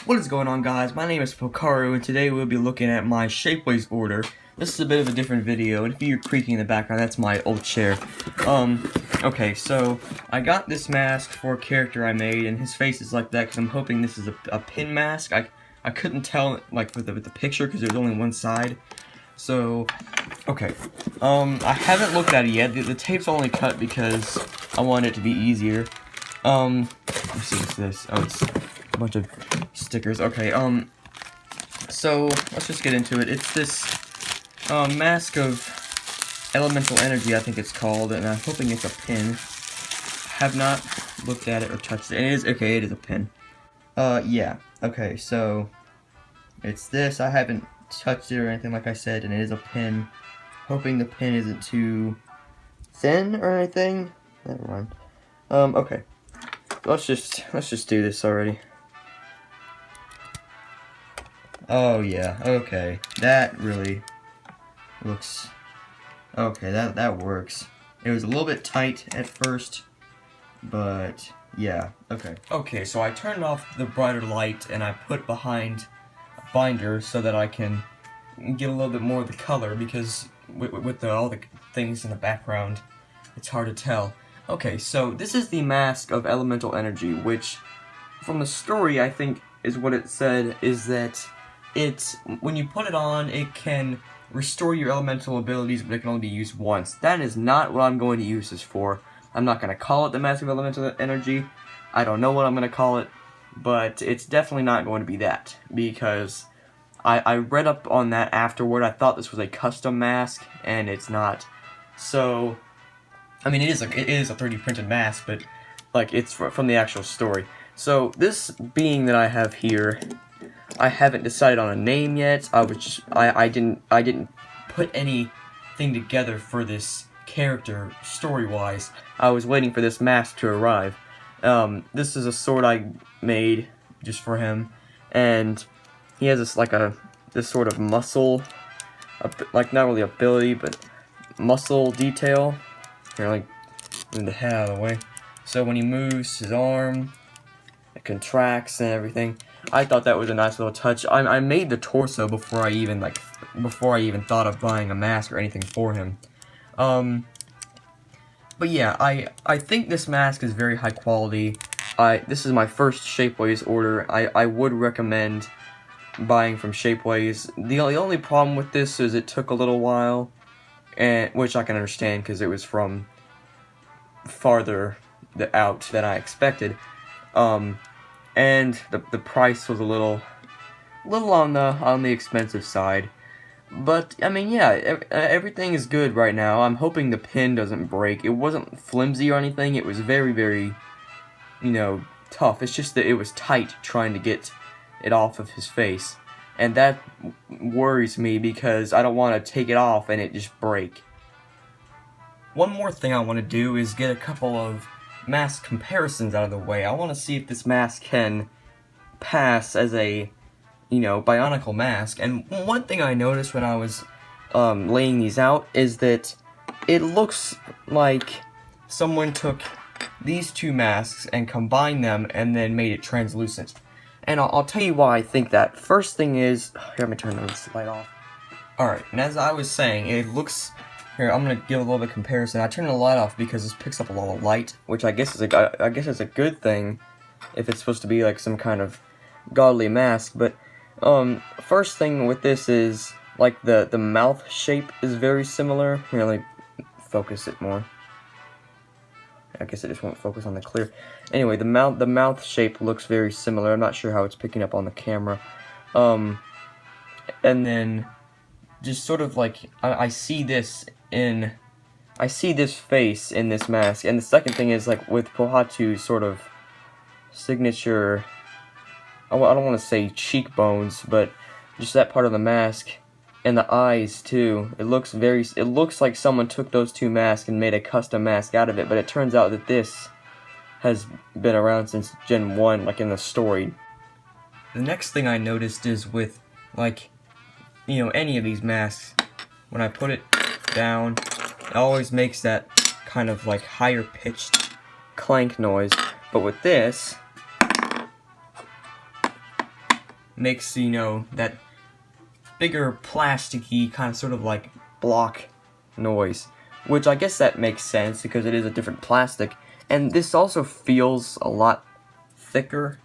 What is going on, guys? My name is Pokaru, and today we'll be looking at my Shapeways order. This is a bit of a different video, and if you're creaking in the background, that's my old chair. Okay, so I got this mask for a character I made, and his face is like that because I'm hoping this is a pin mask. I couldn't tell, like, with the picture because there's only one side. So, okay. I haven't looked at it yet. The tape's only cut because I want it to be easier. Let's see what's this. Oh, it's a bunch of stickers. Okay, so let's just get into it. It's this mask of elemental energy, I think it's called, and I'm hoping it's a pin. Have not looked at it or touched it. It is okay. It is a pin. Yeah. Okay, so it's this. I haven't touched it or anything, like I said, and it is a pin. Hoping the pin isn't too thin or anything. Never mind. Okay. Let's just do this already. Oh yeah, okay. That really looks okay, that works. It was a little bit tight at first, but yeah, okay. Okay, so I turned off the brighter light and I put behind a binder so that I can get a little bit more of the color, because with all the things in the background, it's hard to tell. Okay, so this is the mask of elemental energy, which from the story I think is what it said, is that when you put it on, it can restore your elemental abilities, but it can only be used once. That is not what I'm going to use this for. I'm not going to call it the mask of elemental energy. I don't know what I'm going to call it, but it's definitely not going to be that, because I read up on that afterward. I thought this was a custom mask, and it's not. So, I mean, it is a 3D printed mask, but like it's from the actual story. So this being that I have here, I haven't decided on a name yet. I didn't put anything together for this character story-wise. I was waiting for this mask to arrive. This is a sword I made just for him, and he has this sort of muscle, like not really ability, but muscle detail. Here, like, move the head out of the way. So when he moves his arm, it contracts and everything. I thought that was a nice little touch. I made the torso before I even thought of buying a mask or anything for him. But yeah, I think this mask is very high quality. This is my first Shapeways order. I would recommend buying from Shapeways. The only problem with this is it took a little while, and which I can understand because it was from farther out than I expected. And the price was a little on the expensive side. But I mean, yeah, everything is good right now. I'm hoping the pin doesn't break. It wasn't flimsy or anything. It was very, very, tough. It's just that it was tight trying to get it off of his face, and that worries me because I don't want to take it off and it just break. One more thing I want to do is get a couple of mask comparisons out of the way. I want to see if this mask can pass as a, Bionicle mask. And one thing I noticed when I was laying these out is that it looks like someone took these two masks and combined them and then made it translucent. And I'll tell you why I think that. First thing is, here, let me turn this light off. Alright, and as I was saying, it looks... Here, I'm gonna give a little bit of comparison. I turned the light off because this picks up a lot of light, which I guess is a good thing if it's supposed to be like some kind of godly mask. But first thing with this is like the mouth shape is very similar. Here, let me focus it more. I guess it just won't focus on the clear. Anyway, the mouth shape looks very similar. I'm not sure how it's picking up on the camera. And then just sort of like I see this face in this mask. And the second thing is, like, with Pohatu's sort of signature, I don't want to say cheekbones, but just that part of the mask, and the eyes too. It looks like someone took those two masks and made a custom mask out of it, but it turns out that this has been around since Gen 1, like in the story. The next thing I noticed is with, like, any of these masks, when I put it down, it always makes that kind of like higher pitched clank noise. But with this, makes, you know, that bigger plasticky kind of sort of like block noise, which I guess that makes sense because it is a different plastic. And this also feels a lot thicker,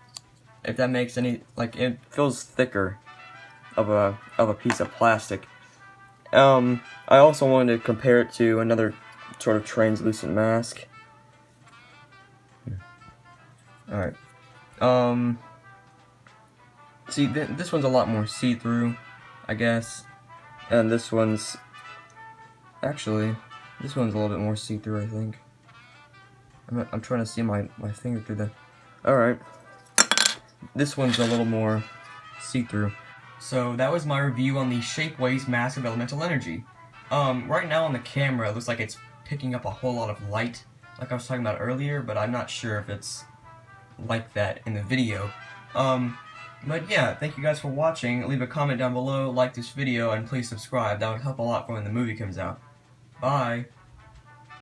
if that makes any, like, it feels thicker of a piece of plastic. I also wanted to compare it to another sort of translucent mask. Alright. See, this one's a lot more see-through, I guess. And this one's... Actually, this one's a little bit more see-through, I think. I'm trying to see my finger through the... Alright. This one's a little more see-through. So, that was my review on the Shapeways Mask of Elemental Energy. Right now on the camera, it looks like it's picking up a whole lot of light, like I was talking about earlier, but I'm not sure if it's like that in the video. But yeah, thank you guys for watching. Leave a comment down below, like this video, and please subscribe. That would help a lot for when the movie comes out. Bye!